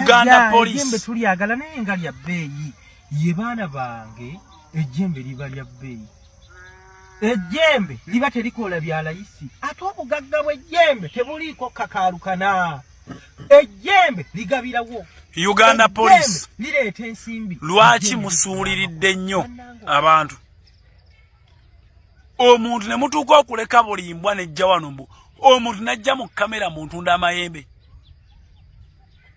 Uganda Police ejjembe tulyagala naye nga lya bbeeyi ye baana bange ejjembe liba lya bbeeyi ejjembe liba terikola bya layisi ate obugagga bw'ejjembe tebuliiko kakaalukana ejjembe ligabirawo Uganda Police lireeta ensimbi lwaki musuuliridde nnyo abantu omuntu ne mutuuka okuleka bulimbwa nejja wano mbu omuntu najja mu kamera mu ntunda amayembe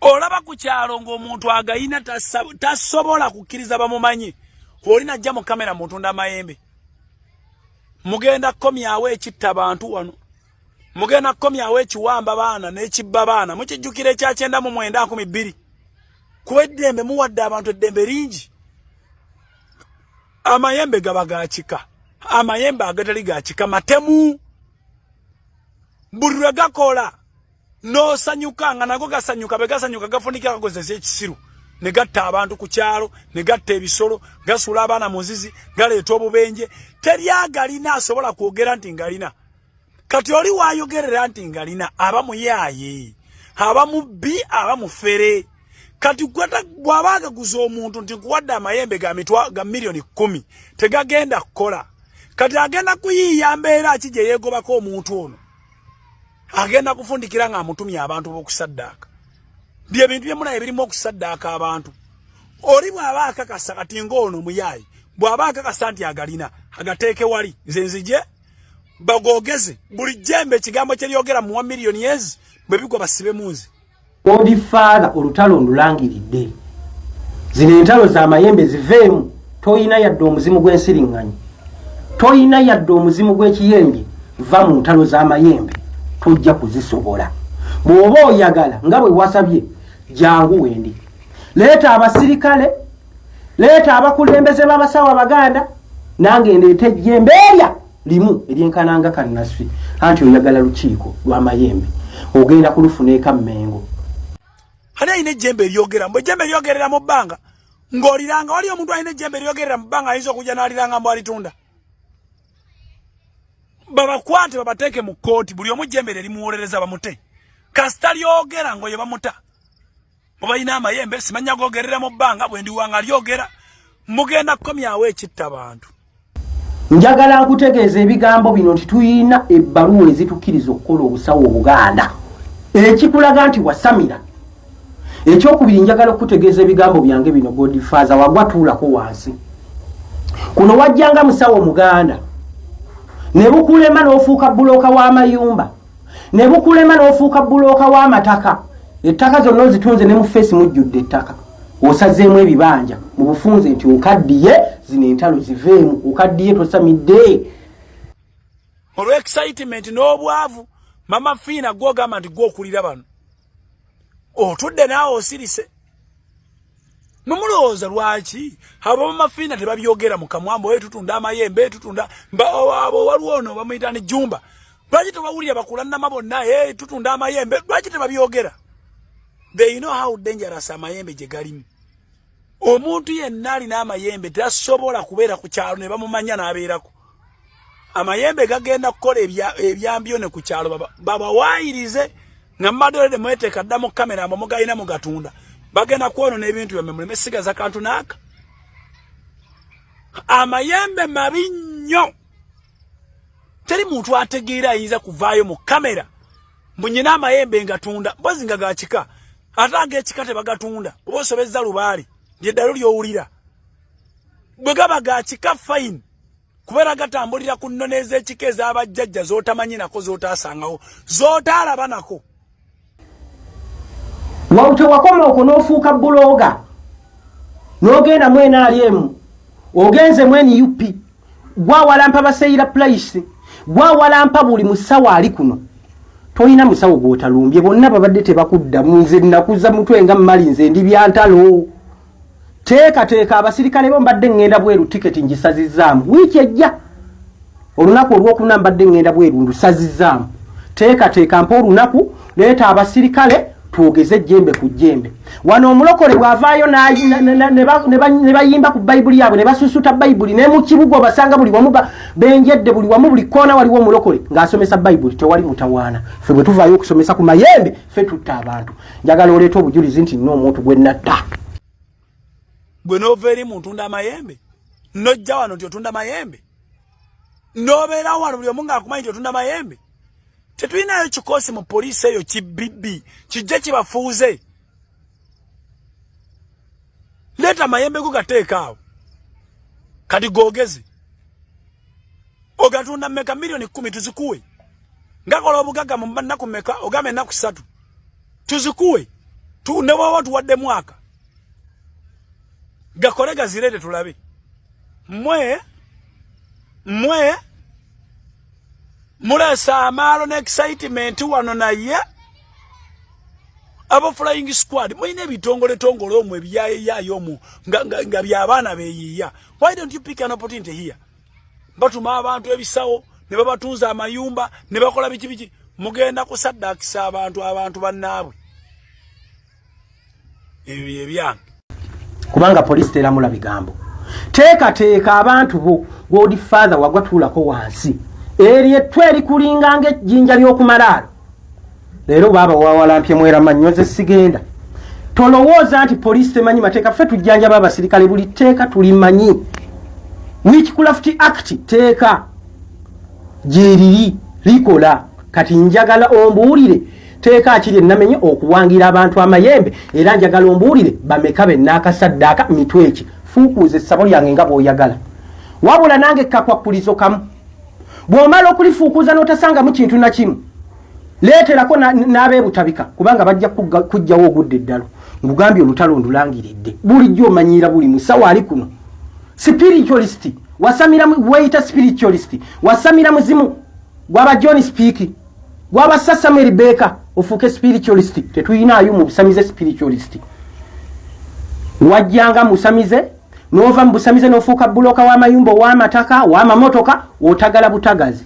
olaba ku kyalo ng'omuntu agayina tasobola kukkiriza bamumanyi oli najja mu kamera mu ntunda amayembe mugenda komyawo ekitta abantu wano mugenda komyawo ekiwamba baana n'ekibba baana mukijjukira ekya 9/9/2022 kuba eddembe muwadde abantu eddembe lingi amayembe gaba gakika amayembe agatali gakika matemu buli lwe gakola n'osanyuka nga nago gasanyuka be gasanyuka gafunika kagozesa ekisiru ne gatta abantu ku kyalo ne gatta ebisolo gasula abaana muzizi galeeta obubenje teryagalina asobola kwogera nti ngalina kati oli waayogerera nti ngalina aba muyaaye aba mubbi aba mufere kati bw'aba agaguza omuntu nti nkuwadde amayembe ga miliyoni 10 tegagenda kukola kati agenda kuyiiya mbeera ki gye yeegobako omuntu ono agenda kufundikira nga amutumye abantu b'okusaddaaka bye bintu byemunaye birimu okusaddaaka abantu oli bw'aba akakasa kati ng'ono muyaayi bw'aba akakasa nti agalina agateeke wali nze nzije bagogeze buli jjembe ekigambo kyeryogera mu 1 miliyoni ezi bwe bigwa basibe munzi Godfather olutalo ndulangiridde zino entalo z'amayembe ziveemu toyina yadde omuzimu gw'ensiriŋŋanyi toyina yadde omuzimu gw'ekiyembe va mu ntalo z'amayembe tojja kuzisobola bw'oba oyagala nga bwe wasabye jangu wendi leeta abasirikale leeta abakulembeze b'abasawo abaganda nange ndeeta ejjembe erya limu eryenkananga kannasfi anti oyagala lukiiko lw'amayembe ogenda kulufuna eka Mmengo ani ayina ejjembe eryogera mbu ejjembe eryogerera mu bbanga ng'oliranga wali omuntu ayina ejjembe eryogerera mu bbanga ayinza okujja n'aliranga mbu alitunda babakwate babateeke mu kkooti buli omu ejjembe erimuwolereza bamute kasita lyogera ng'oyo bamuta mubalina amayembe simanya googerera mu bbanga bwe ndiwanga lyogera mugenda kukomyawo ekitta abantu njagala nkutegeeza ebigambo bino nti tuyina ebbaluwa ezitukkiriza okukola obusawo Obuganda ekikulaga nti wasamira ekyokubiri njagala okutegeeza ebigambo byange bino Godfather wagwa tuulako wansi kuno wajjanga musawo Muganda ne bukulema n'ofuuka bulooka w'amayumba ne bukulema n'ofuuka bulooka w'amataka ettaka zonna ozitunze ne mu feesi mujjudde ettaka osazeemu ebibanja mu bufunze nti okaddiye zino entalo ziveemu okaddiye tosamidde olw'excitement n'obwavu mama Fiina gw'ogamba nti gw'okulira bano otudde naawe osirise mumulowooza lwaki abo mama Fiina tebabyogera mu kamwambo tutunda amayembe tutunda abo waliwo ono bamuyita ne Jumba lwaki tebawulira bakulannama bonna tutunda amayembe lwaki tebabyogera they know how dangerous amayembe gye galimu omuntu yenna alina amayembe tasobola kubeera ku kyalo ne bamumanya n'abeerako amayembe gagenda kukola ebyambyo ne ku kyalo babawaayirize nga mmadolede mweteeka dda mu kamera mbo mugayina mugatunda bagenda kwonona ebintu byammwe muleme sigaza kantu naaka amayembe mabi nnyo teri muntu ategeera ayinza kuvaayo mu kamera mbu nyina amayembe ngatunda mpozi nga gakika ate ag'ekika tebagatunda oba osobezza lubaali lyeddalo ly'owulira bwe gaba gakika fine kubeera gatambulira ku nnono ez'ekika ez'abajjajja z'otamanyi nako z'otaasangawo z'otaalaba nako wawute wakoma okwo n'ofuuka bulooga n'ogenda mu NRM ogenze mu NUP gwawalampa baseyira place gwawalampa buli musawo ali kuno toyina musawo gw'otalumbye bonna babadde tebakuddamu nze nakuza mutwe nga mmali nze ndi byantalo teeka abasirikale bo mbadde ngenda bweru tiketi ngisazizaamu wiiki ejja olunaku olw'okuna mbadde ngenda bweru ndusazizaamu teeka mpa olunaku leeta abasirikale tuogeze jembe ku jembe. Wano omulokole bwavaayo ne bayimba ku Bible yaabwe ne basusuta Bible ne mu kibugo basanga buli wamu benjedde buli wamu buli kona waliwo omulokole ng'asomesa Bible tewali mutawaana. Ffe bwe tuvaayo okusomesa ku mayembe ffe tutta abantu. Njagala oleeta obujulizi nti nno omuntu gwe natta. Gwe n'ova eri muntu nda amayembe nojja wano nti otunda mayembe n'obeera wano buli omu ng'akumanyi nti otunda mayembe. Tetulinayo kikosi mu poliisi eyo kibibbi kijje kibafuuze. Leeta mayembe go gateeka awo kati googeze ogatunda mmeka milioni 10 tuzikuwe ngakola obugagga mu nnaku mmeka ogambe ennaku 3 tuzikuwe ne bw'oba tuwadde mwaka gakole gazirete tulabe mwe mulesa amaalo ne excitement wano naye abo flying squad mwine bitongole tongole omwe byayo mu nga by'abaana beyiya. Why don't you pick an opportunity here? Batuma abantu ebisawo ne babatunza amayumba ne bakola biki mugenda kusaddakisa abantu bannaabwe ebyo ebyange kubanga police teramula bigambo. Teeka abantu bo God Father wagwatulako wansi eri etweri kulinganga ejjinja ly'okumalaalo. Leero baba wawalampye mwera mannyoze sigenda. Tolowooza nti police temanyi mateeka ffe tujjanja baba sirikale buli teeka tulimanyi. Witchcraft Act teeka jeriri likola kati njagala ombuulire teeka akiri namenye okuwangira abantu amayembe era njagala ombuulire bameka bennakasaddaaka mitweki fuukuuze essabo lyange nga bw'oyagala. Wabula nange kakwakulizo kamu bw'omala okulifuukuuza n'otasanga mu kintu na kimu leeterako n'abeebutabika kubanga bajja kujjawo ogudde eddalo. Ngugambye olutalo ndulangiridde bulijjo omanyiira buli musawo ali kuno. Spiritualist wasamira weita spiritualist wasamira muzimu gwaba John Speak gwaba Samuel Baker ofuke spiritualist tetuyinaayo mu busamize spiritualist. Wajjanga musamize nova mbusamize nofuka buloka wa mayumbo wa mataka wa mamotoka otagala butagazi